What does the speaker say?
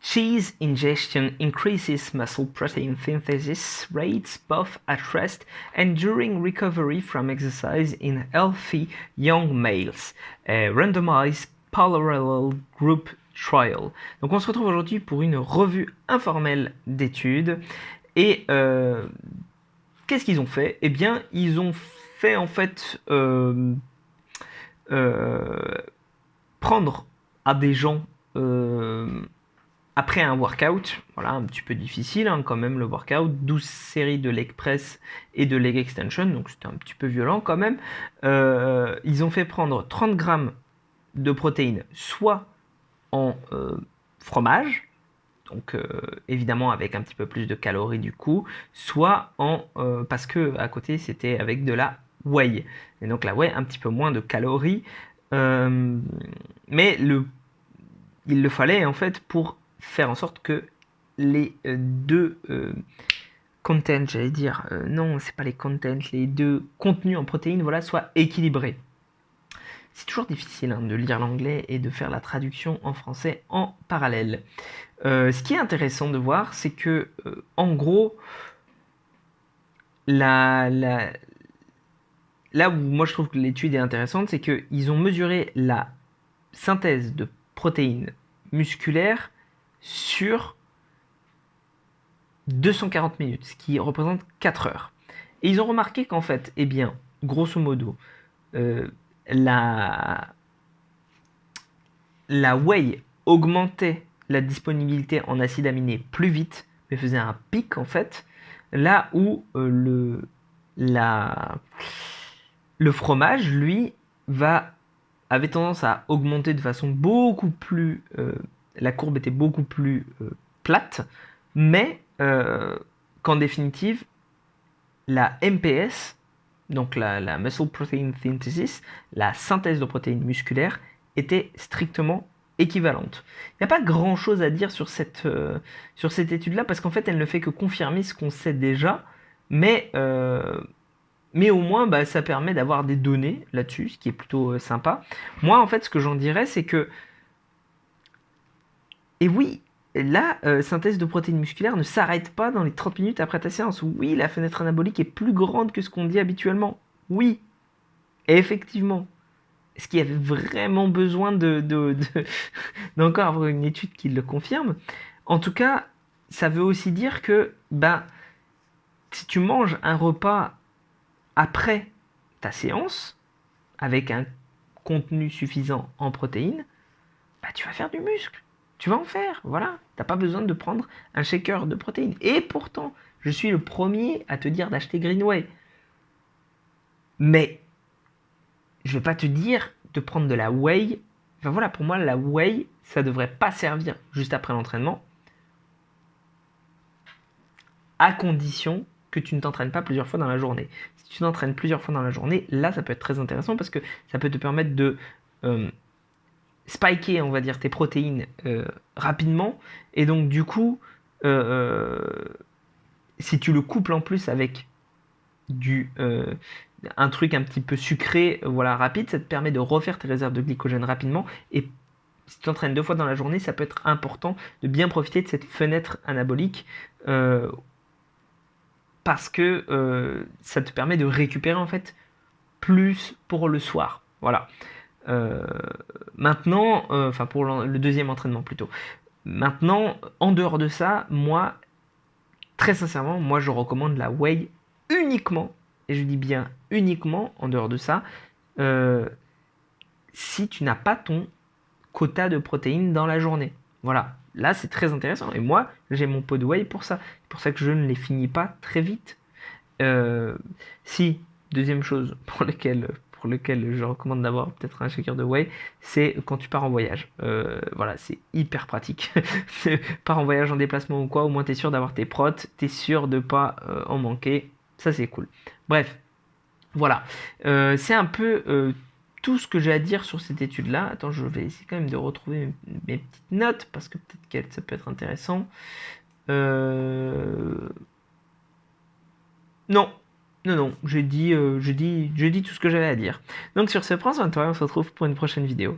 Cheese ingestion increases muscle protein synthesis rates both at rest and during recovery from exercise in healthy young males. A randomized parallel group trial. Donc on se retrouve aujourd'hui pour une revue informelle d'études. Et qu'est-ce qu'ils ont fait? Eh bien, ils ont fait en fait prendre à des gens après un workout, voilà, un petit peu difficile hein, quand même le workout, 12 séries de leg press et de leg extension, donc c'était un petit peu violent quand même. Ils ont fait prendre 30 grammes de protéines, soit en fromage, donc évidemment avec un petit peu plus de calories du coup, soit en parce que à côté c'était avec de la whey, et donc la whey un petit peu moins de calories, mais il le fallait en fait pour faire en sorte que les deux contents, j'allais dire, non, c'est pas les contents, les deux contenus en protéines, voilà, soient équilibrés. C'est toujours difficile hein, de lire l'anglais et de faire la traduction en français en parallèle. Ce qui est intéressant de voir, c'est que, en gros, là où moi je trouve que l'étude est intéressante, c'est qu'ils ont mesuré la synthèse de protéines musculaires sur 240 minutes, ce qui représente 4 heures. Et ils ont remarqué qu'en fait, eh bien, grosso modo, la whey augmentait la disponibilité en acides aminés plus vite, mais faisait un pic en fait, là où le fromage, lui, avait tendance à augmenter de façon beaucoup plus... la courbe était beaucoup plus plate, mais qu'en définitive, la MPS, donc la Muscle Protein Synthesis, la synthèse de protéines musculaires, était strictement équivalente. Il n'y a pas grand-chose à dire sur cette étude-là, parce qu'en fait, elle ne fait que confirmer ce qu'on sait déjà, mais au moins, bah, ça permet d'avoir des données là-dessus, ce qui est plutôt sympa. Moi, en fait, ce que j'en dirais, c'est que... Et oui, la synthèse de protéines musculaires ne s'arrête pas dans les 30 minutes après ta séance. Oui, la fenêtre anabolique est plus grande que ce qu'on dit habituellement. Oui, et effectivement. Est-ce qu'il y avait vraiment besoin d'encore avoir une étude qui le confirme? En tout cas, ça veut aussi dire que bah, si tu manges un repas après ta séance, avec un contenu suffisant en protéines, bah, tu vas faire du muscle. Tu vas en faire, voilà. T'as pas besoin de prendre un shaker de protéines. Et pourtant, je suis le premier à te dire d'acheter Greenway. Mais je vais pas te dire de prendre de la whey. Enfin voilà, pour moi, la whey, ça devrait pas servir juste après l'entraînement, à condition que tu ne t'entraînes pas plusieurs fois dans la journée. Si tu t'entraînes plusieurs fois dans la journée, là, ça peut être très intéressant parce que ça peut te permettre de spiker, on va dire, tes protéines rapidement. Et donc, du coup, si tu le couples en plus avec un truc un petit peu sucré, voilà, rapide, ça te permet de refaire tes réserves de glycogène rapidement. Et si tu t'entraînes 2 fois dans la journée, ça peut être important de bien profiter de cette fenêtre anabolique parce que ça te permet de récupérer en fait plus pour le soir. Voilà. Maintenant, enfin pour le deuxième entraînement plutôt. Maintenant, en dehors de ça, moi, très sincèrement, moi je recommande la whey uniquement, et je dis bien uniquement en dehors de ça, si tu n'as pas ton quota de protéines dans la journée. Voilà, là c'est très intéressant. Et moi, j'ai mon pot de whey pour ça. C'est pour ça que je ne les finis pas très vite. Si, deuxième chose pour lequel je recommande d'avoir peut-être un shaker de whey, c'est quand tu pars en voyage. Voilà, c'est hyper pratique. Pars en voyage, en déplacement ou quoi, au moins tu es sûr d'avoir tes protes, tu es sûr de pas en manquer. Ça c'est cool. Bref, voilà. C'est un peu tout ce que j'ai à dire sur cette étude-là. Attends, je vais essayer quand même de retrouver mes petites notes parce que peut-être que ça peut être intéressant. Non, non, j'ai dit tout ce que j'avais à dire. Donc sur ce, prends soin de toi, on se retrouve pour une prochaine vidéo.